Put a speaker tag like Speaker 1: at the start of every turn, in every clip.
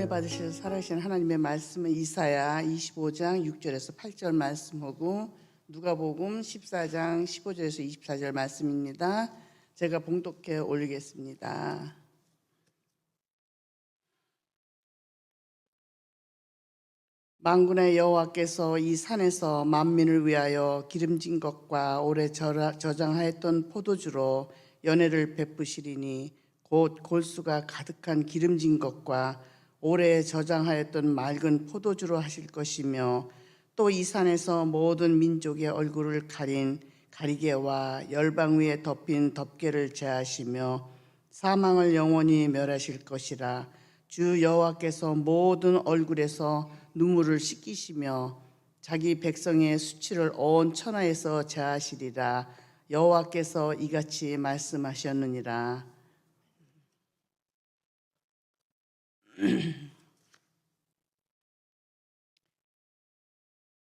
Speaker 1: 은혜 받으실 살아계신 하나님의 말씀은 이사야 25장 6절에서 8절 말씀하고 누가복음 14장 15절에서 24절 말씀입니다. 제가 봉독해 올리겠습니다. 만군의 여호와께서 이 산에서 만민을 위하여 기름진 것과 오래 저장하였던 포도주로 연회를 베푸시리니 곧 골수가 가득한 기름진 것과 오래 저장하였던 맑은 포도주로 하실 것이며 또 이 산에서 모든 민족의 얼굴을 가린 가리개와 열방 위에 덮인 덮개를 제하시며 사망을 영원히 멸하실 것이라. 주 여호와께서 모든 얼굴에서 눈물을 씻기시며 자기 백성의 수치를 온 천하에서 제하시리라. 여호와께서 이같이 말씀하셨느니라.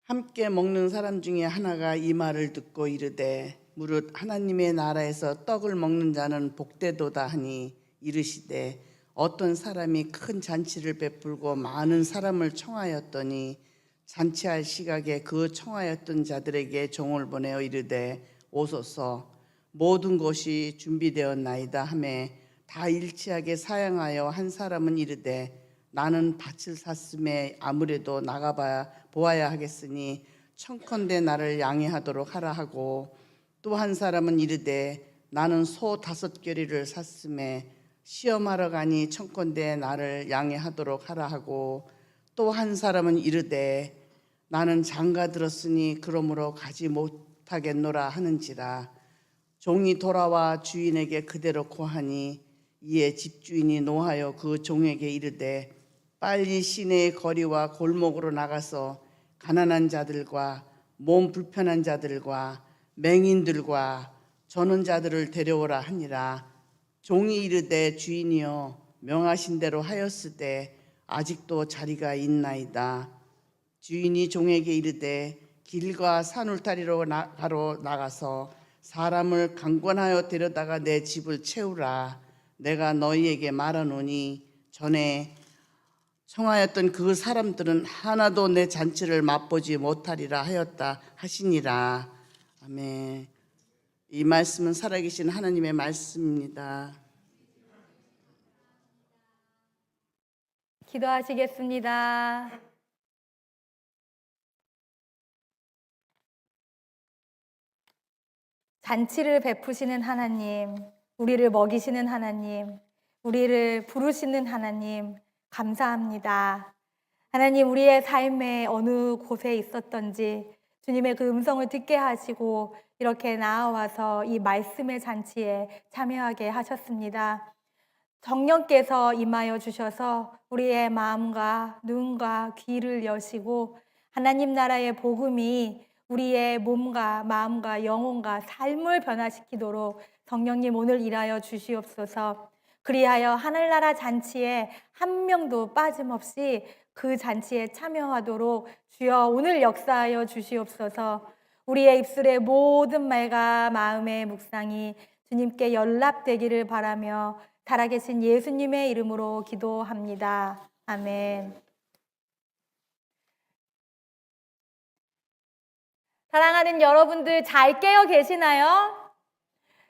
Speaker 1: 함께 먹는 사람 중에 하나가 이 말을 듣고 이르되 무릇 하나님의 나라에서 떡을 먹는 자는 복되도다 하니 이르시되 어떤 사람이 큰 잔치를 베풀고 많은 사람을 청하였더니 잔치할 시각에 그 청하였던 자들에게 종을 보내어 이르되 오소서 모든 것이 준비되었나이다 하매 다 일치하게 사양하여 한 사람은 이르되 나는 밭을 샀음에 아무래도 나가 보아야 하겠으니 청컨대 나를 양해하도록 하라 하고 또 한 사람은 이르되 나는 소 5겨리를 샀음에 시험하러 가니 청컨대 나를 양해하도록 하라 하고 또 한 사람은 이르되 나는 장가 들었으니 그러므로 가지 못하겠노라 하는지라. 종이 돌아와 주인에게 그대로 고하니 이에 집주인이 노하여 그 종에게 이르되 빨리 시내의 거리와 골목으로 나가서 가난한 자들과 몸 불편한 자들과 맹인들과 저는 자들을 데려오라 하니라. 종이 이르되 주인이여 명하신 대로 하였으되 아직도 자리가 있나이다. 주인이 종에게 이르되 길과 산 울타리로 가로 나가서 사람을 강권하여 데려다가 내 집을 채우라. 내가 너희에게 말하노니 전에 청하였던 그 사람들은 하나도 내 잔치를 맛보지 못하리라 하였다 하시니라. 아멘. 이 말씀은 살아계신 하나님의 말씀입니다.
Speaker 2: 기도하시겠습니다. 잔치를 베푸시는 하나님, 우리를 먹이시는 하나님, 우리를 부르시는 하나님, 감사합니다. 하나님, 우리의 삶에 어느 곳에 있었던지 주님의 그 음성을 듣게 하시고 이렇게 나와서 이 말씀의 잔치에 참여하게 하셨습니다. 성령께서 임하여 주셔서 우리의 마음과 눈과 귀를 여시고 하나님 나라의 복음이 우리의 몸과 마음과 영혼과 삶을 변화시키도록 성령님 오늘 일하여 주시옵소서. 그리하여 하늘나라 잔치에 한 명도 빠짐없이 그 잔치에 참여하도록 주여 오늘 역사하여 주시옵소서. 우리의 입술의 모든 말과 마음의 묵상이 주님께 연락되기를 바라며 살아계신 예수님의 이름으로 기도합니다. 아멘. 사랑하는 여러분들 잘 깨어 계시나요?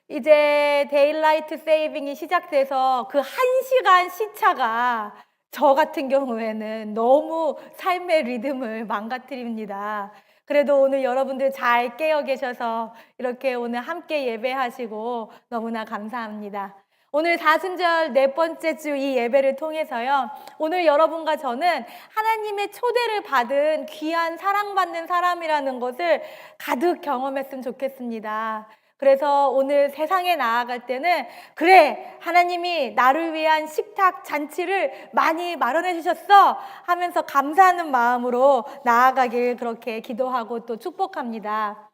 Speaker 2: 이제 데일라이트 세이빙이 시작돼서 그 1시간 시차가 저 같은 경우에는 너무 삶의 리듬을 망가뜨립니다. 그래도 오늘 여러분들 잘 깨어 계셔서 이렇게 오늘 함께 예배하시고 너무나 감사합니다. 오늘 사순절 4번째 주 이 예배를 통해서요, 오늘 여러분과 저는 하나님의 초대를 받은 귀한 사랑받는 사람이라는 것을 가득 경험했으면 좋겠습니다. 그래서 오늘 세상에 나아갈 때는 그래 하나님이 나를 위한 식탁 잔치를 많이 마련해 주셨어 하면서 감사하는 마음으로 나아가길 그렇게 기도하고 또 축복합니다.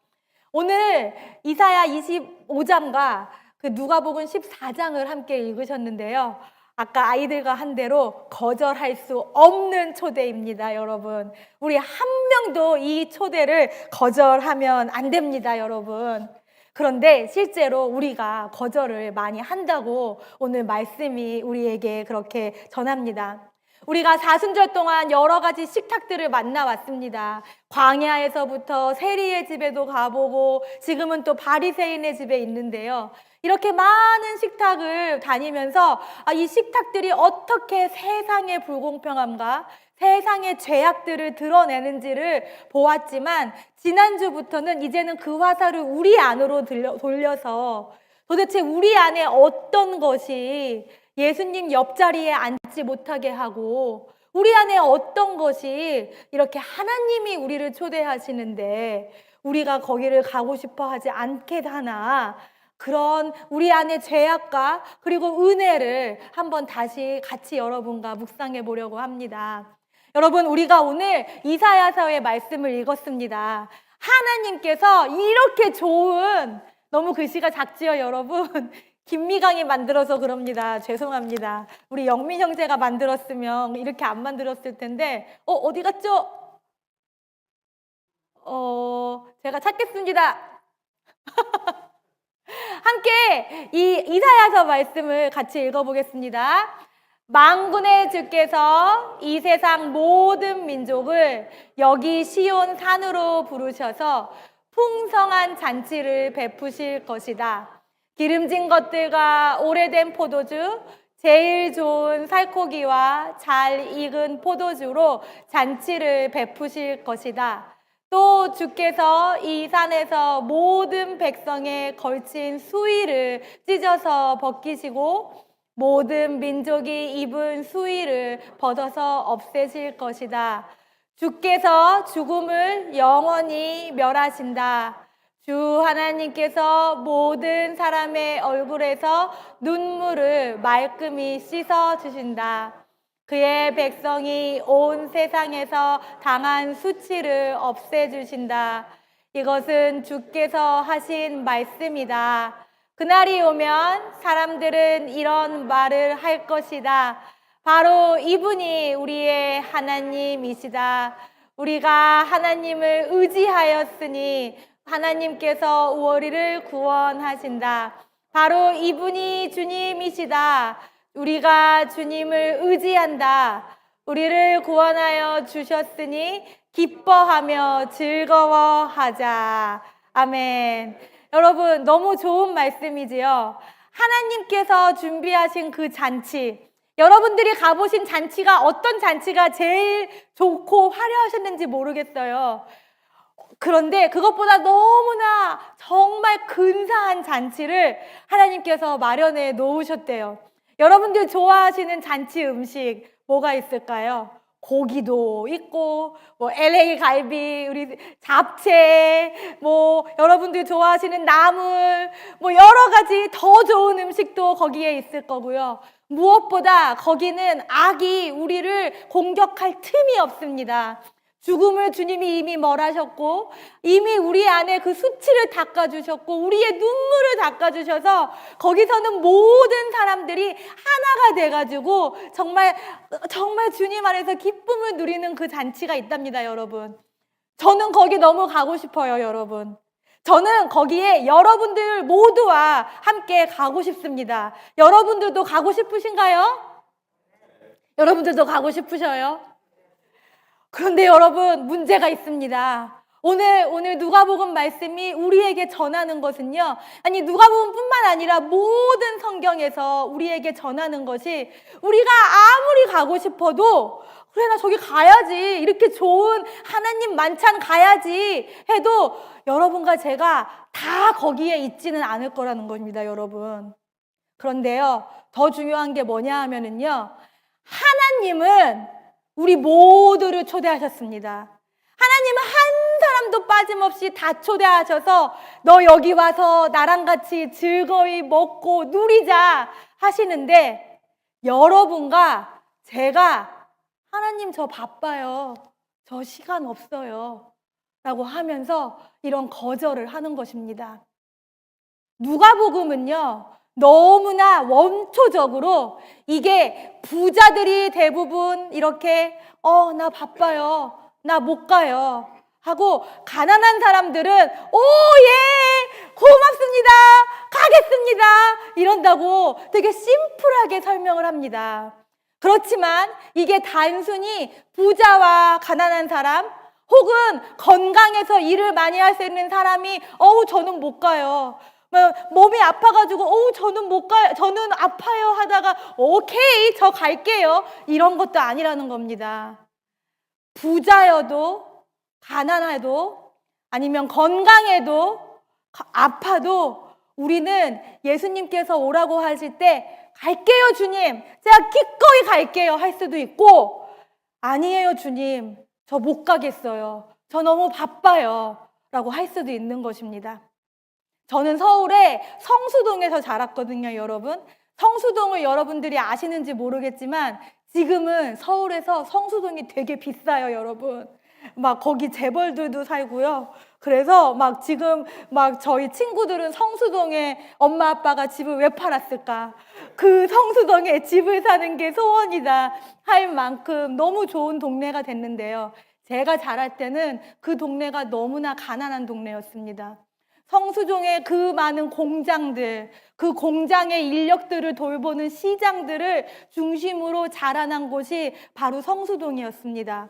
Speaker 2: 오늘 이사야 25장과 그 누가복음 14장을 함께 읽으셨는데요, 아까 아이들과 한 대로 거절할 수 없는 초대입니다. 여러분, 우리 한 명도 이 초대를 거절하면 안 됩니다. 여러분, 그런데 실제로 우리가 거절을 많이 한다고 오늘 말씀이 우리에게 그렇게 전합니다. 우리가 사순절 동안 여러 가지 식탁들을 만나왔습니다. 광야에서부터 세리의 집에도 가보고 지금은 또 바리새인의 집에 있는데요. 이렇게 많은 식탁을 다니면서 이 식탁들이 어떻게 세상의 불공평함과 세상의 죄악들을 드러내는지를 보았지만 지난주부터는 이제는 그 화살을 우리 안으로 돌려서 도대체 우리 안에 어떤 것이 예수님 옆자리에 앉지 못하게 하고 우리 안에 어떤 것이 이렇게 하나님이 우리를 초대하시는데 우리가 거기를 가고 싶어 하지 않게 하나, 그런 우리 안의 죄악과 그리고 은혜를 한번 다시 같이 여러분과 묵상해 보려고 합니다. 여러분, 우리가 오늘 이사야서의 말씀을 읽었습니다. 하나님께서 이렇게 좋은, 너무 글씨가 작지요 여러분? 김미강이 만들어서 그럽니다. 죄송합니다. 우리 영민 형제가 만들었으면 이렇게 안 만들었을 텐데 어디 갔죠? 제가 찾겠습니다. 함께 이 이사야서 말씀을 같이 읽어보겠습니다. 만군의 주께서 이 세상 모든 민족을 여기 시온 산으로 부르셔서 풍성한 잔치를 베푸실 것이다. 기름진 것들과 오래된 포도주, 제일 좋은 살코기와 잘 익은 포도주로 잔치를 베푸실 것이다. 또 주께서 이 산에서 모든 백성에 걸친 수의를 찢어서 벗기시고 모든 민족이 입은 수의를 벗어서 없애실 것이다. 주께서 죽음을 영원히 멸하신다. 주 하나님께서 모든 사람의 얼굴에서 눈물을 말끔히 씻어 주신다. 그의 백성이 온 세상에서 당한 수치를 없애주신다. 이것은 주께서 하신 말씀이다. 그날이 오면 사람들은 이런 말을 할 것이다. 바로 이분이 우리의 하나님이시다. 우리가 하나님을 의지하였으니 하나님께서 우리를 구원하신다. 바로 이분이 주님이시다. 우리가 주님을 의지한다. 우리를 구원하여 주셨으니 기뻐하며 즐거워하자. 아멘. 여러분, 너무 좋은 말씀이지요. 하나님께서 준비하신 그 잔치, 여러분들이 가보신 잔치가 어떤 잔치가 제일 좋고 화려하셨는지 모르겠어요. 그런데 그것보다 너무나 정말 근사한 잔치를 하나님께서 마련해 놓으셨대요. 여러분들 좋아하시는 잔치 음식 뭐가 있을까요? 고기도 있고, LA 갈비, 우리 잡채, 여러분들 좋아하시는 나물, 여러 가지 더 좋은 음식도 거기에 있을 거고요. 무엇보다 거기는 악이 우리를 공격할 틈이 없습니다. 죽음을 주님이 이미 멸하셨고 이미 우리 안에 그 수치를 닦아주셨고 우리의 눈물을 닦아주셔서 거기서는 모든 사람들이 하나가 돼가지고 정말 주님 안에서 기쁨을 누리는 그 잔치가 있답니다. 여러분, 저는 거기 너무 가고 싶어요. 여러분, 저는 거기에 여러분들 모두와 함께 가고 싶습니다. 여러분들도 가고 싶으신가요? 여러분들도 가고 싶으셔요? 그런데 여러분, 문제가 있습니다. 오늘 누가복음 말씀이 우리에게 전하는 것은요, 아니 누가복음뿐만 아니라 모든 성경에서 우리에게 전하는 것이, 우리가 아무리 가고 싶어도 그래 나 저기 가야지, 이렇게 좋은 하나님 만찬 가야지 해도 여러분과 제가 다 거기에 있지는 않을 거라는 겁니다. 여러분, 그런데요, 더 중요한 게 뭐냐 하면은요, 하나님은 우리 모두를 초대하셨습니다. 하나님은 한 사람도 빠짐없이 다 초대하셔서 너 여기 와서 나랑 같이 즐거이 먹고 누리자 하시는데, 여러분과 제가 하나님 저 바빠요, 저 시간 없어요 라고 하면서 이런 거절을 하는 것입니다. 누가복음은요, 너무나 원초적으로 이게 부자들이 대부분 이렇게 나 바빠요, 나 못 가요 하고, 가난한 사람들은 예, 고맙습니다, 가겠습니다 이런다고 되게 심플하게 설명을 합니다. 그렇지만 이게 단순히 부자와 가난한 사람 혹은 건강해서 일을 많이 할 수 있는 사람이 저는 못 가요. 몸이 아파가지고 저는 못 가요. 저는 아파요 하다가 오케이 저 갈게요. 이런 것도 아니라는 겁니다. 부자여도 가난해도 아니면 건강해도 아파도 우리는 예수님께서 오라고 하실 때 갈게요 주님, 제가 기꺼이 갈게요 할 수도 있고 아니에요 주님, 저 못 가겠어요, 저 너무 바빠요 라고 할 수도 있는 것입니다. 저는 서울의 성수동에서 자랐거든요, 여러분. 성수동을 여러분들이 아시는지 모르겠지만 지금은 서울에서 성수동이 되게 비싸요, 여러분. 막 거기 재벌들도 살고요. 그래서 막 지금 막 저희 친구들은 성수동에 엄마 아빠가 집을 왜 팔았을까? 그 성수동에 집을 사는 게 소원이다 할 만큼 너무 좋은 동네가 됐는데요. 제가 자랄 때는 그 동네가 너무나 가난한 동네였습니다. 성수동의 그 많은 공장들, 그 공장의 인력들을 돌보는 시장들을 중심으로 자라난 곳이 바로 성수동이었습니다.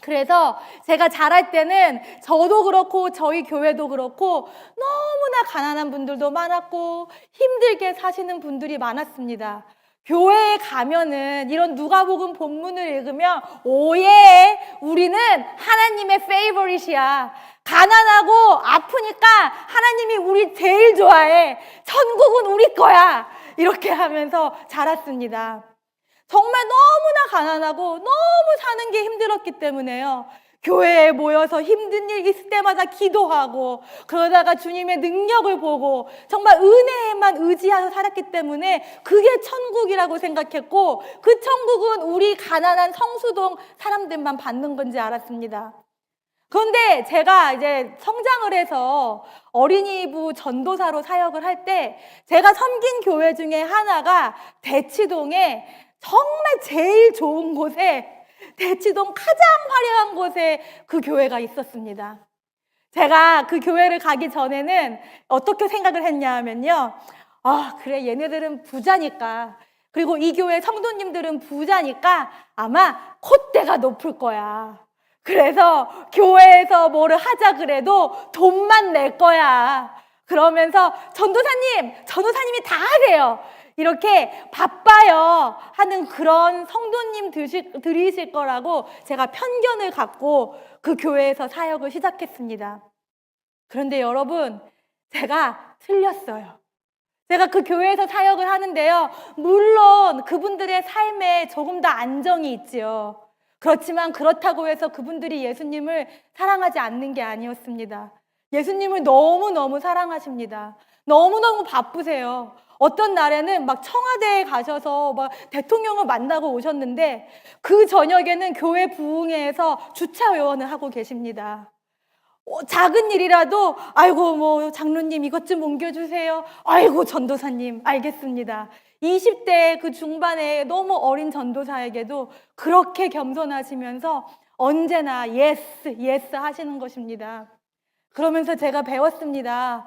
Speaker 2: 그래서 제가 자랄 때는 저도 그렇고 저희 교회도 그렇고 너무나 가난한 분들도 많았고 힘들게 사시는 분들이 많았습니다. 교회에 가면은 이런 누가복음 본문을 읽으면 오예, 우리는 하나님의 페이보릿이야. 가난하고 아프니까 하나님이 우리 제일 좋아해. 천국은 우리 거야. 이렇게 하면서 자랐습니다. 정말 너무나 가난하고 너무 사는 게 힘들었기 때문에요. 교회에 모여서 힘든 일 있을 때마다 기도하고 그러다가 주님의 능력을 보고 정말 은혜에만 의지해서 살았기 때문에 그게 천국이라고 생각했고 그 천국은 우리 가난한 성수동 사람들만 받는 건지 알았습니다. 그런데 제가 이제 성장을 해서 어린이부 전도사로 사역을 할 때 제가 섬긴 교회 중에 하나가 대치동에 정말 제일 좋은 곳에 대치동 가장 화려한 곳에 그 교회가 있었습니다. 제가 그 교회를 가기 전에는 어떻게 생각을 했냐 하면요. 그래 얘네들은 부자니까 그리고 이 교회 성도님들은 부자니까 아마 콧대가 높을 거야. 그래서 교회에서 뭐를 하자 그래도 돈만 낼 거야. 그러면서 전도사님이 다 하세요. 이렇게 바빠요 하는 그런 성도님 들이실 거라고 제가 편견을 갖고 그 교회에서 사역을 시작했습니다. 그런데 여러분, 제가 틀렸어요. 제가 그 교회에서 사역을 하는데요. 물론 그분들의 삶에 조금 더 안정이 있지요. 그렇지만 그렇다고 해서 그분들이 예수님을 사랑하지 않는 게 아니었습니다. 예수님을 너무너무 사랑하십니다. 너무너무 바쁘세요. 어떤 날에는 막 청와대에 가셔서 막 대통령을 만나고 오셨는데 그 저녁에는 교회 부흥회에서 주차요원을 하고 계십니다. 작은 일이라도 아이고 뭐 장로님 이것 좀 옮겨주세요. 아이고 전도사님 알겠습니다. 20대 그 중반에 너무 어린 전도사에게도 그렇게 겸손하시면서 언제나 예스 하시는 것입니다. 그러면서 제가 배웠습니다.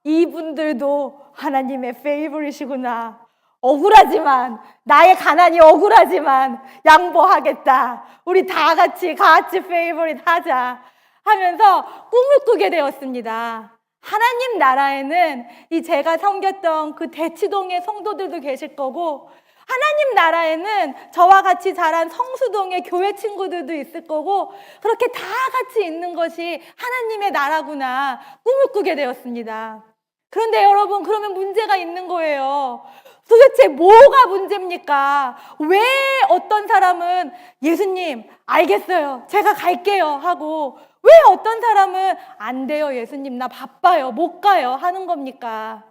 Speaker 2: 이분들도 하나님의 페이보릿이구나. 억울하지만 나의 가난이 억울하지만 양보하겠다. 우리 다 같이 페이보릿 하자 하면서 꿈을 꾸게 되었습니다. 하나님 나라에는 이 제가 섬겼던 그 대치동의 성도들도 계실 거고 하나님 나라에는 저와 같이 자란 성수동의 교회 친구들도 있을 거고 그렇게 다 같이 있는 것이 하나님의 나라구나 꿈을 꾸게 되었습니다. 그런데 여러분, 그러면 문제가 있는 거예요. 도대체 뭐가 문제입니까? 왜 어떤 사람은 예수님 알겠어요, 제가 갈게요 하고 왜 어떤 사람은 안 돼요 예수님 나 바빠요 못 가요 하는 겁니까?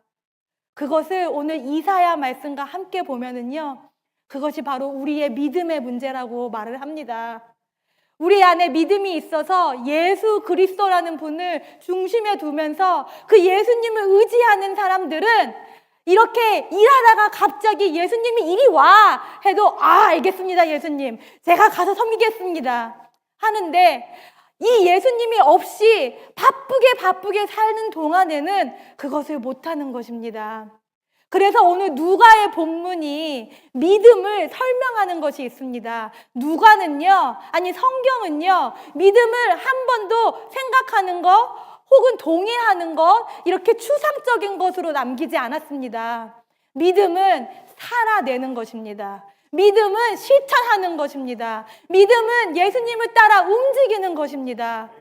Speaker 2: 그것을 오늘 이사야 말씀과 함께 보면은요, 그것이 바로 우리의 믿음의 문제라고 말을 합니다. 우리 안에 믿음이 있어서 예수 그리스도라는 분을 중심에 두면서 그 예수님을 의지하는 사람들은 이렇게 일하다가 갑자기 예수님이 이리 와 해도 알겠습니다 예수님 제가 가서 섬기겠습니다 하는데 이 예수님이 없이 바쁘게 사는 동안에는 그것을 못하는 것입니다. 그래서 오늘 누가의 본문이 믿음을 설명하는 것이 있습니다. 누가는요, 아니 성경은요, 믿음을 한 번도 생각하는 것 혹은 동의하는 것 이렇게 추상적인 것으로 남기지 않았습니다. 믿음은 살아내는 것입니다. 믿음은 실천하는 것입니다. 믿음은 예수님을 따라 움직이는 것입니다.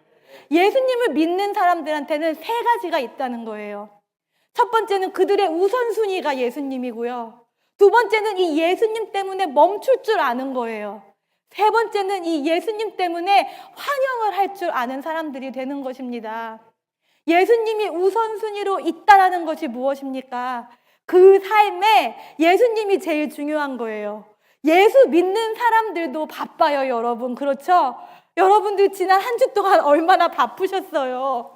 Speaker 2: 예수님을 믿는 사람들한테는 세 가지가 있다는 거예요. 첫 번째는 그들의 우선순위가 예수님이고요. 두 번째는 이 예수님 때문에 멈출 줄 아는 거예요. 세 번째는 이 예수님 때문에 환영을 할 줄 아는 사람들이 되는 것입니다. 예수님이 우선순위로 있다라는 것이 무엇입니까? 그 삶에 예수님이 제일 중요한 거예요. 예수 믿는 사람들도 바빠요, 여러분. 그렇죠? 여러분들 지난 한 주 동안 얼마나 바쁘셨어요?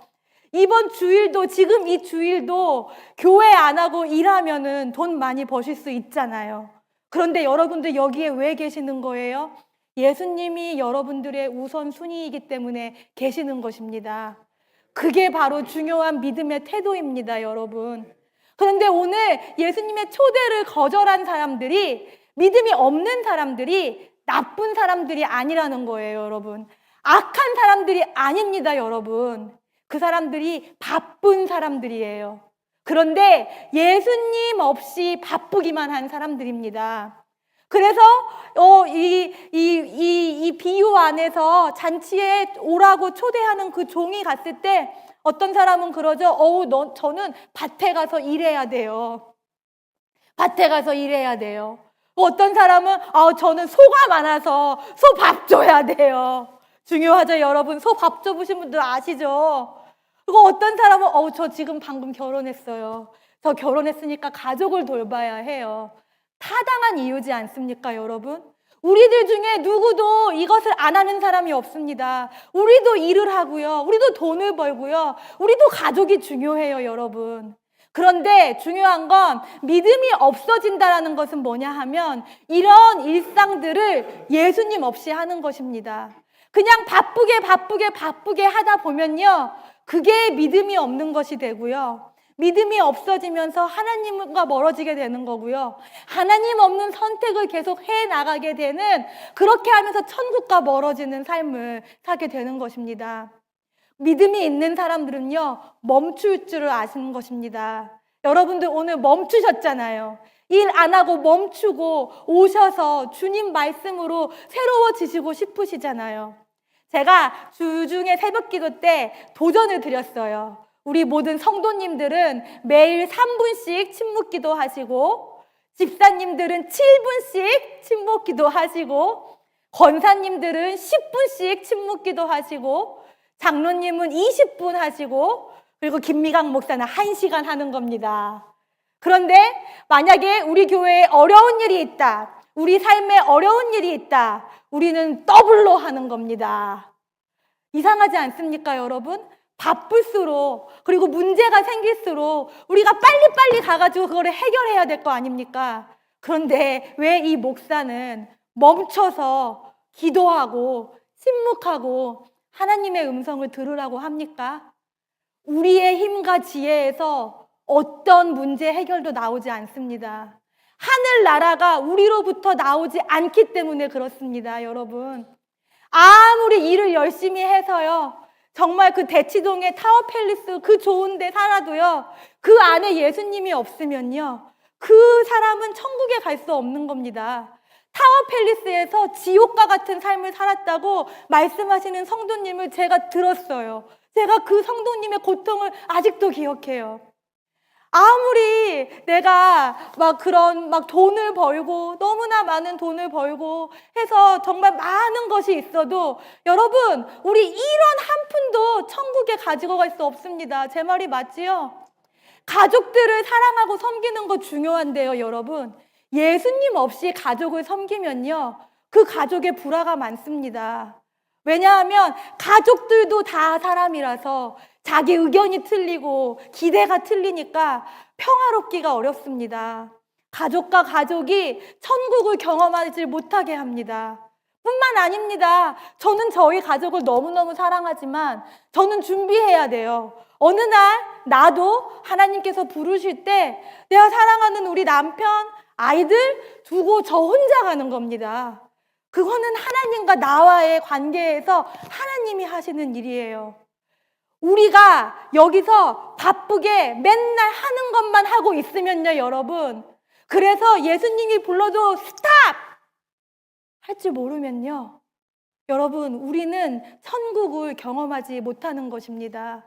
Speaker 2: 이번 주일도, 지금 이 주일도 교회 안 하고 일하면은 돈 많이 버실 수 있잖아요. 그런데 여러분들 여기에 왜 계시는 거예요? 예수님이 여러분들의 우선순위이기 때문에 계시는 것입니다. 그게 바로 중요한 믿음의 태도입니다, 여러분. 그런데 오늘 예수님의 초대를 거절한 사람들이, 믿음이 없는 사람들이 나쁜 사람들이 아니라는 거예요, 여러분. 악한 사람들이 아닙니다, 여러분. 그 사람들이 바쁜 사람들이에요. 그런데 예수님 없이 바쁘기만 한 사람들입니다. 그래서 이 비유 안에서 잔치에 오라고 초대하는 그 종이 갔을 때 어떤 사람은 그러죠. 저는 밭에 가서 일해야 돼요. 밭에 가서 일해야 돼요. 어떤 사람은 저는 소가 많아서 소 밥 줘야 돼요. 중요하죠, 여러분. 소 밥 줘보신 분들 아시죠? 그리고 어떤 사람은 저 지금 방금 결혼했어요. 저 결혼했으니까 가족을 돌봐야 해요. 타당한 이유지 않습니까, 여러분? 우리들 중에 누구도 이것을 안 하는 사람이 없습니다. 우리도 일을 하고요. 우리도 돈을 벌고요. 우리도 가족이 중요해요, 여러분. 그런데 중요한 건 믿음이 없어진다라는 것은 뭐냐 하면 이런 일상들을 예수님 없이 하는 것입니다. 그냥 바쁘게 하다 보면요. 그게 믿음이 없는 것이 되고요. 믿음이 없어지면서 하나님과 멀어지게 되는 거고요. 하나님 없는 선택을 계속 해나가게 되는, 그렇게 하면서 천국과 멀어지는 삶을 살게 되는 것입니다. 믿음이 있는 사람들은요, 멈출 줄을 아시는 것입니다. 여러분들 오늘 멈추셨잖아요. 일 안 하고 멈추고 오셔서 주님 말씀으로 새로워지시고 싶으시잖아요. 제가 주중에 새벽 기도 때 도전을 드렸어요. 우리 모든 성도님들은 매일 3분씩 침묵 기도 하시고, 집사님들은 7분씩 침묵 기도 하시고, 권사님들은 10분씩 침묵 기도 하시고, 장로님은 20분 하시고, 그리고 김미강 목사는 1시간 하는 겁니다. 그런데 만약에 우리 교회에 어려운 일이 있다, 우리 삶에 어려운 일이 있다, 우리는 더블로 하는 겁니다. 이상하지 않습니까, 여러분? 바쁠수록, 그리고 문제가 생길수록 우리가 빨리빨리 가가지고 그거를 해결해야 될 거 아닙니까? 그런데 왜 이 목사는 멈춰서 기도하고 침묵하고 하나님의 음성을 들으라고 합니까? 우리의 힘과 지혜에서 어떤 문제 해결도 나오지 않습니다. 하늘나라가 우리로부터 나오지 않기 때문에 그렇습니다, 여러분. 아무리 일을 열심히 해서요, 정말 그 대치동의 타워팰리스 그 좋은 데 살아도요, 그 안에 예수님이 없으면요, 그 사람은 천국에 갈 수 없는 겁니다. 타워팰리스에서 지옥과 같은 삶을 살았다고 말씀하시는 성도님을 제가 들었어요. 제가 그 성도님의 고통을 아직도 기억해요. 아무리 내가 막 돈을 벌고, 너무나 많은 돈을 벌고 해서 정말 많은 것이 있어도, 여러분, 우리 1원 한 푼도 천국에 가지고 갈 수 없습니다. 제 말이 맞지요? 가족들을 사랑하고 섬기는 거 중요한데요, 여러분. 예수님 없이 가족을 섬기면요, 그 가족에 불화가 많습니다. 왜냐하면 가족들도 다 사람이라서 자기 의견이 틀리고 기대가 틀리니까 평화롭기가 어렵습니다. 가족과 가족이 천국을 경험하지 못하게 합니다. 뿐만 아닙니다. 저는 저희 가족을 너무너무 사랑하지만 저는 준비해야 돼요. 어느 날 나도 하나님께서 부르실 때 내가 사랑하는 우리 남편, 아이들 두고 저 혼자 가는 겁니다. 그거는 하나님과 나와의 관계에서 하나님이 하시는 일이에요. 우리가 여기서 바쁘게 맨날 하는 것만 하고 있으면요, 여러분. 그래서 예수님이 불러도 스탑! 할 줄 모르면요. 여러분, 우리는 천국을 경험하지 못하는 것입니다.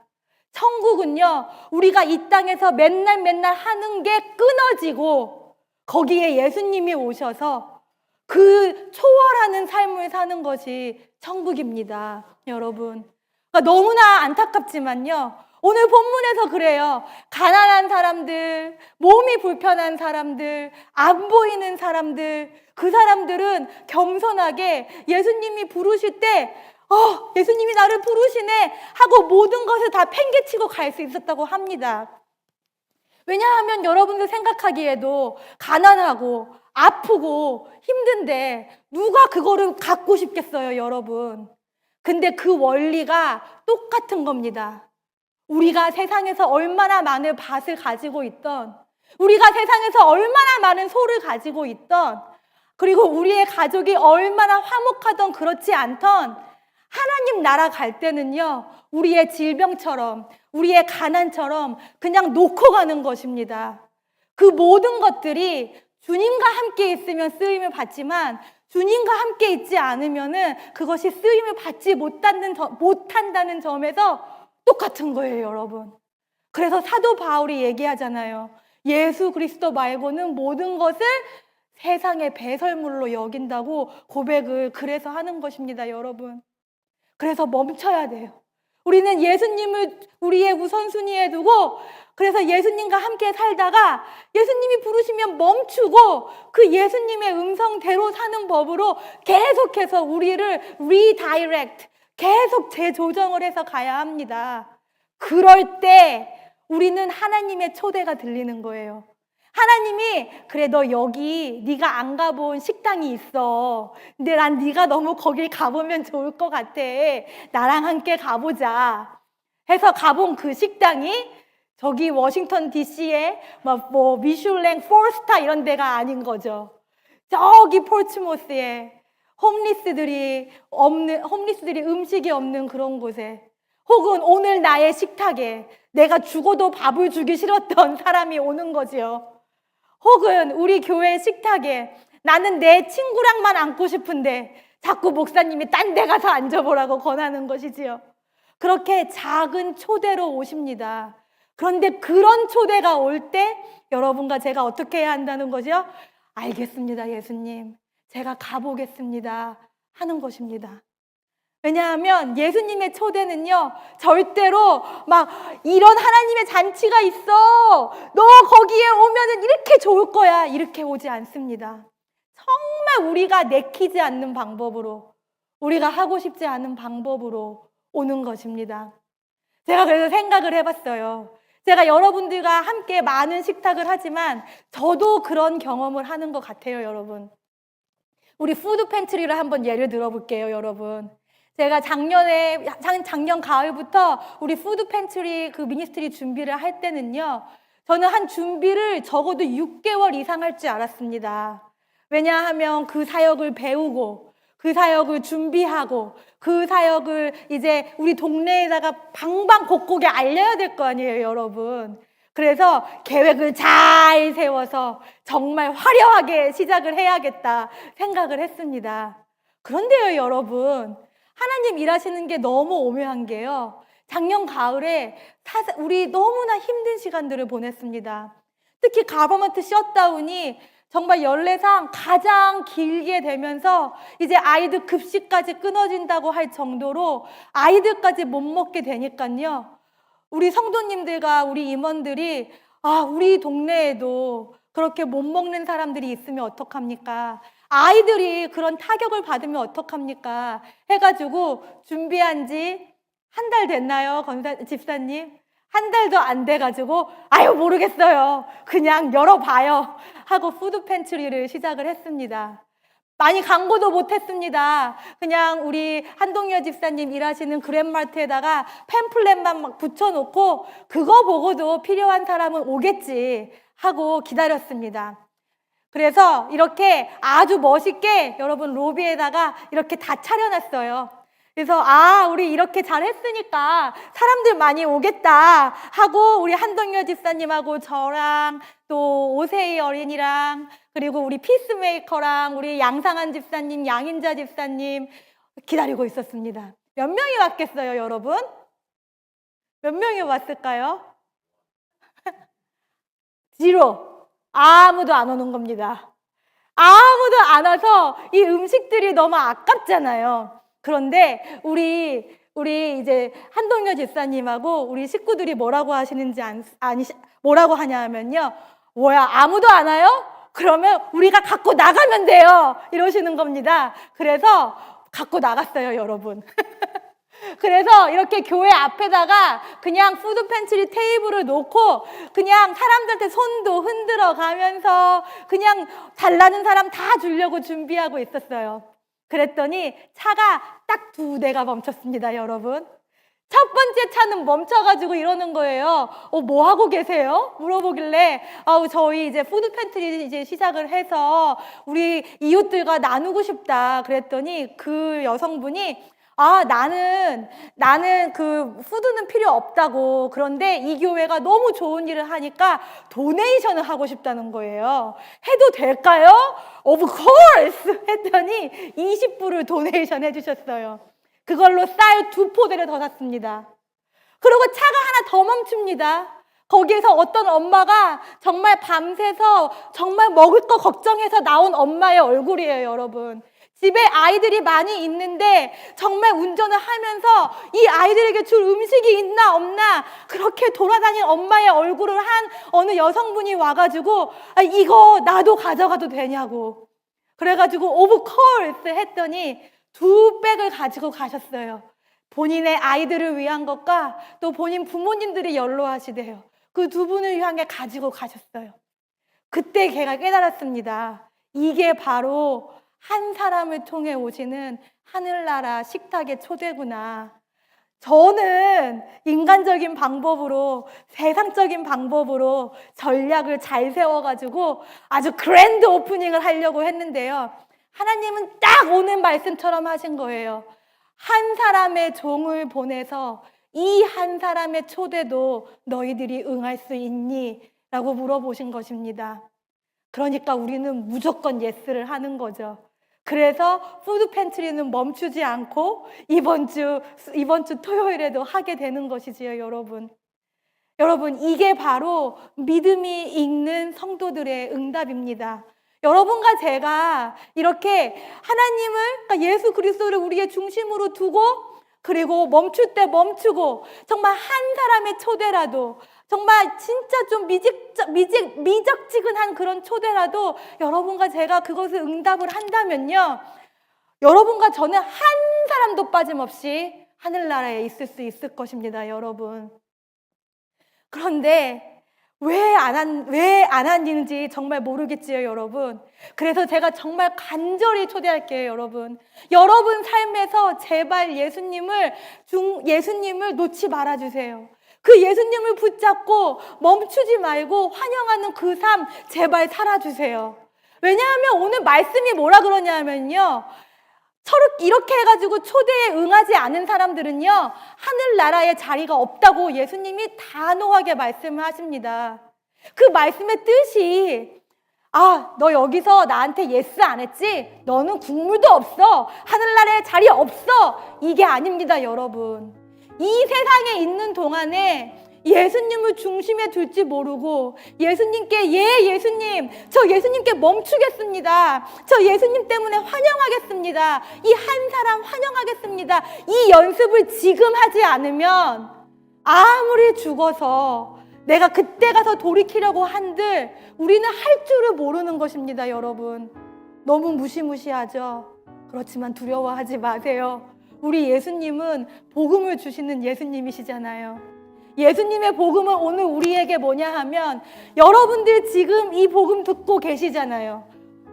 Speaker 2: 천국은요, 우리가 이 땅에서 맨날 하는 게 끊어지고 거기에 예수님이 오셔서 그 초월하는 삶을 사는 것이 천국입니다, 여러분. 그러니까 너무나 안타깝지만요, 오늘 본문에서 그래요. 가난한 사람들, 몸이 불편한 사람들, 안 보이는 사람들, 그 사람들은 겸손하게 예수님이 부르실 때 예수님이 나를 부르시네 하고 모든 것을 다 팽개치고 갈 수 있었다고 합니다. 왜냐하면 여러분들 생각하기에도 가난하고 아프고 힘든데 누가 그거를 갖고 싶겠어요, 여러분. 근데 그 원리가 똑같은 겁니다. 우리가 세상에서 얼마나 많은 밭을 가지고 있던, 우리가 세상에서 얼마나 많은 소를 가지고 있던, 그리고 우리의 가족이 얼마나 화목하던 그렇지 않던, 하나님 나라 갈 때는요, 우리의 질병처럼, 우리의 가난처럼 그냥 놓고 가는 것입니다. 그 모든 것들이 주님과 함께 있으면 쓰임을 받지만 주님과 함께 있지 않으면은 그것이 쓰임을 받지 못한다는 점에서 똑같은 거예요, 여러분. 그래서 사도 바울이 얘기하잖아요. 예수 그리스도 말고는 모든 것을 세상의 배설물로 여긴다고 고백을 그래서 하는 것입니다, 여러분. 그래서 멈춰야 돼요. 우리는 예수님을 우리의 우선순위에 두고, 그래서 예수님과 함께 살다가 예수님이 부르시면 멈추고 그 예수님의 음성대로 사는 법으로 계속해서 우리를 redirect, 계속 재조정을 해서 가야 합니다. 그럴 때 우리는 하나님의 초대가 들리는 거예요. 하나님이 그래, 너 여기 네가 안 가본 식당이 있어. 근데 난 네가 너무 거길 가보면 좋을 것 같아. 나랑 함께 가보자 해서 가본 그 식당이 저기 워싱턴 DC에 뭐 미슐랭 4스타 이런 데가 아닌 거죠. 저기 포츠모스에 홈리스들이 음식이 없는 그런 곳에, 혹은 오늘 나의 식탁에 내가 죽어도 밥을 주기 싫었던 사람이 오는 거지요. 혹은 우리 교회 식탁에 나는 내 친구랑만 앉고 싶은데 자꾸 목사님이 딴 데 가서 앉아보라고 권하는 것이지요. 그렇게 작은 초대로 오십니다. 그런데 그런 초대가 올 때 여러분과 제가 어떻게 해야 한다는 거죠? 알겠습니다, 예수님. 제가 가보겠습니다 하는 것입니다. 왜냐하면 예수님의 초대는요, 절대로 막 이런 하나님의 잔치가 있어, 너 거기에 오면은 이렇게 좋을 거야, 이렇게 오지 않습니다. 정말 우리가 내키지 않는 방법으로, 우리가 하고 싶지 않은 방법으로 오는 것입니다. 제가 그래서 생각을 해봤어요. 제가 여러분들과 함께 많은 식탁을 하지만 저도 그런 경험을 하는 것 같아요, 여러분. 우리 푸드 팬트리를 한번 예를 들어볼게요, 여러분. 제가 작년 가을부터 우리 푸드 팬트리 그 미니스트리 준비를 할 때는요, 저는 한 준비를 적어도 6개월 이상 할 줄 알았습니다. 왜냐하면 그 사역을 배우고, 그 사역을 준비하고, 그 사역을 이제 우리 동네에다가 방방곡곡에 알려야 될 거 아니에요, 여러분. 그래서 계획을 잘 세워서 정말 화려하게 시작을 해야겠다 생각을 했습니다. 그런데요, 여러분, 하나님 일하시는 게 너무 오묘한 게요, 작년 가을에 우리 너무나 힘든 시간들을 보냈습니다. 특히 가버먼트 셧다운이 정말 연례상 가장 길게 되면서 이제 아이들 급식까지 끊어진다고 할 정도로 아이들까지 못 먹게 되니까요, 우리 성도님들과 우리 임원들이 우리 동네에도 그렇게 못 먹는 사람들이 있으면 어떡합니까? 아이들이 그런 타격을 받으면 어떡합니까? 해가지고 준비한 지 한 달 됐나요, 집사님? 한 달도 안 돼가지고 모르겠어요, 그냥 열어봐요 하고 푸드 팬트리를 시작을 했습니다. 많이 광고도 못했습니다. 그냥 우리 한동여 집사님 일하시는 그랜마트에다가 팸플렛만 막 붙여놓고 그거 보고도 필요한 사람은 오겠지 하고 기다렸습니다. 그래서 이렇게 아주 멋있게 여러분 로비에다가 이렇게 다 차려놨어요. 그래서 우리 이렇게 잘했으니까 사람들 많이 오겠다 하고 우리 한동여 집사님하고 저랑 또 오세희 어린이랑 그리고 우리 피스메이커랑 우리 양상한 집사님, 양인자 집사님 기다리고 있었습니다. 몇 명이 왔겠어요, 여러분? 몇 명이 왔을까요? 지로. 아무도 안 오는 겁니다. 아무도 안 와서 이 음식들이 너무 아깝잖아요. 그런데 우리 이제 한동여 집사님하고 우리 식구들이 뭐라고 하시는지 뭐라고 하냐면요. 뭐야, 아무도 안 와요? 그러면 우리가 갖고 나가면 돼요. 이러시는 겁니다. 그래서 갖고 나갔어요, 여러분. 그래서 이렇게 교회 앞에다가 그냥 푸드 팬트리 테이블을 놓고 그냥 사람들한테 손도 흔들어 가면서 그냥 달라는 사람 다 주려고 준비하고 있었어요. 그랬더니 차가 딱 2대가 멈췄습니다, 여러분. 첫 번째 차는 멈춰가지고 이러는 거예요. 뭐 하고 계세요? 물어보길래, 저희 이제 푸드 팬트리 이제 시작을 해서 우리 이웃들과 나누고 싶다. 그랬더니 그 여성분이 나는 그 푸드는 필요 없다고. 그런데 이 교회가 너무 좋은 일을 하니까 도네이션을 하고 싶다는 거예요. 해도 될까요? Of course! 했더니 20불을 도네이션 해주셨어요. 그걸로 쌀 2포대를 더 샀습니다. 그리고 차가 하나 더 멈춥니다. 거기에서 어떤 엄마가 정말 밤새서 정말 먹을 거 걱정해서 나온 엄마의 얼굴이에요, 여러분. 집에 아이들이 많이 있는데 정말 운전을 하면서 이 아이들에게 줄 음식이 있나 없나 그렇게 돌아다닌 엄마의 얼굴을 한 어느 여성분이 와가지고 이거 나도 가져가도 되냐고. 그래가지고 of course 했더니 2백을 가지고 가셨어요. 본인의 아이들을 위한 것과 또 본인 부모님들이 연로하시대요. 그 2분을 향해 가지고 가셨어요. 그때 걔가 깨달았습니다. 이게 바로 한 사람을 통해 오시는 하늘나라 식탁의 초대구나. 저는 인간적인 방법으로, 세상적인 방법으로 전략을 잘 세워가지고 아주 그랜드 오프닝을 하려고 했는데요. 하나님은 딱 오늘 말씀처럼 하신 거예요. 한 사람의 종을 보내서 이 한 사람의 초대도 너희들이 응할 수 있니? 라고 물어보신 것입니다. 그러니까 우리는 무조건 예스를 하는 거죠. 그래서 푸드 팬트리는 멈추지 않고 이번 주 토요일에도 하게 되는 것이지요, 여러분. 여러분, 이게 바로 믿음이 있는 성도들의 응답입니다. 여러분과 제가 이렇게 하나님을, 그러니까 예수 그리스도를 우리의 중심으로 두고 그리고 멈출 때 멈추고 정말 한 사람의 초대라도 정말 진짜 좀 미적지근한 그런 초대라도 여러분과 제가 그것을 응답을 한다면요. 여러분과 저는 한 사람도 빠짐없이 하늘나라에 있을 수 있을 것입니다, 여러분. 그런데 왜 안 하는지 정말 모르겠지요, 여러분. 그래서 제가 정말 간절히 초대할게요, 여러분. 여러분 삶에서 제발 예수님을 놓지 말아주세요. 그 예수님을 붙잡고 멈추지 말고 환영하는 그 삶 제발 살아주세요. 왜냐하면 오늘 말씀이 뭐라 그러냐면요. 이렇게 해가지고 초대에 응하지 않은 사람들은요, 하늘나라에 자리가 없다고 예수님이 단호하게 말씀을 하십니다. 그 말씀의 뜻이, 너 여기서 나한테 예스 안 했지? 너는 국물도 없어. 하늘나라에 자리 없어. 이게 아닙니다, 여러분. 이 세상에 있는 동안에 예수님을 중심에 둘지 모르고 예수님께 예수님, 저 예수님께 멈추겠습니다. 저 예수님 때문에 환영하겠습니다. 이 한 사람 환영하겠습니다. 이 연습을 지금 하지 않으면 아무리 죽어서 내가 그때 가서 돌이키려고 한들 우리는 할 줄을 모르는 것입니다, 여러분. 너무 무시무시하죠? 그렇지만 두려워하지 마세요. 우리 예수님은 복음을 주시는 예수님이시잖아요. 예수님의 복음은 오늘 우리에게 뭐냐 하면 여러분들 지금 이 복음 듣고 계시잖아요.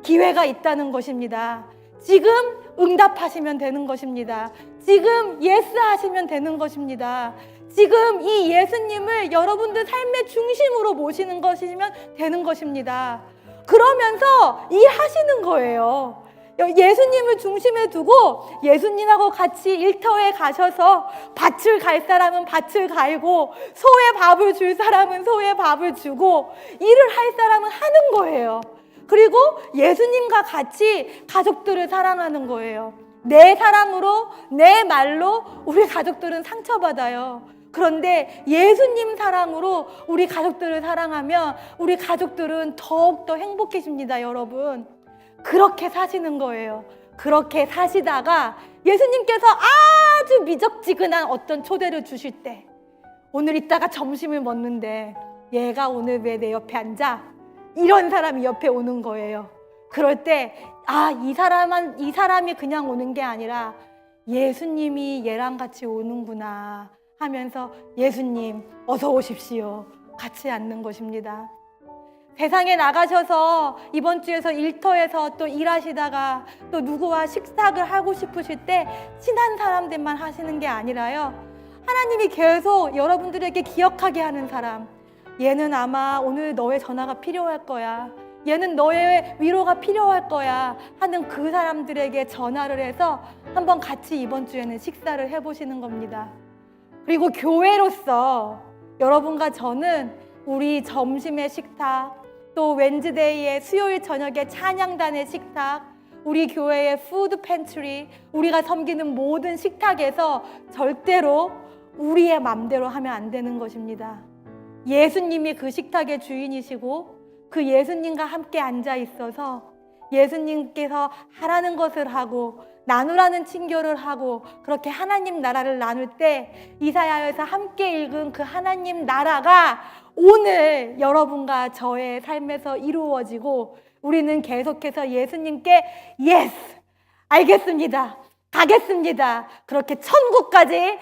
Speaker 2: 기회가 있다는 것입니다. 지금 응답하시면 되는 것입니다. 지금 예스 하시면 되는 것입니다. 지금 이 예수님을 여러분들 삶의 중심으로 모시는 것이면 되는 것입니다. 그러면서 일하시는 거예요. 예수님을 중심에 두고 예수님하고 같이 일터에 가셔서 밭을 갈 사람은 밭을 갈고 소에 밥을 줄 사람은 소에 밥을 주고 일을 할 사람은 하는 거예요. 그리고 예수님과 같이 가족들을 사랑하는 거예요. 내 사랑으로, 내 말로 우리 가족들은 상처받아요. 그런데 예수님 사랑으로 우리 가족들을 사랑하면 우리 가족들은 더욱더 행복해집니다, 여러분. 그렇게 사시는 거예요. 그렇게 사시다가 예수님께서 아주 미적지근한 어떤 초대를 주실 때, 오늘 이따가 점심을 먹는데 얘가 오늘 왜 내 옆에 앉아? 이런 사람이 옆에 오는 거예요. 그럴 때 이 사람이 그냥 오는 게 아니라 예수님이 얘랑 같이 오는구나 하면서 예수님 어서 오십시오. 같이 앉는 것입니다. 세상에 나가셔서 이번 주에서 일터에서 또 일하시다가 또 누구와 식사를 하고 싶으실 때 친한 사람들만 하시는 게 아니라요. 하나님이 계속 여러분들에게 기억하게 하는 사람. 얘는 아마 오늘 너의 전화가 필요할 거야. 얘는 너의 위로가 필요할 거야 하는 그 사람들에게 전화를 해서 한번 같이 이번 주에는 식사를 해보시는 겁니다. 그리고 교회로서 여러분과 저는 우리 점심의 식탁, 또 웬즈데이의 수요일 저녁에 찬양단의 식탁, 우리 교회의 푸드 팬트리, 우리가 섬기는 모든 식탁에서 절대로 우리의 맘대로 하면 안 되는 것입니다. 예수님이 그 식탁의 주인이시고 그 예수님과 함께 앉아 있어서 예수님께서 하라는 것을 하고 나누라는 친교를 하고 그렇게 하나님 나라를 나눌 때 이사야에서 함께 읽은 그 하나님 나라가 오늘 여러분과 저의 삶에서 이루어지고 우리는 계속해서 예수님께 예스! 알겠습니다. 가겠습니다. 그렇게 천국까지 한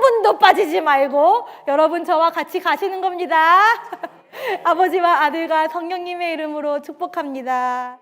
Speaker 2: 분도 빠지지 말고 여러분 저와 같이 가시는 겁니다. 아버지와 아들과 성령님의 이름으로 축복합니다.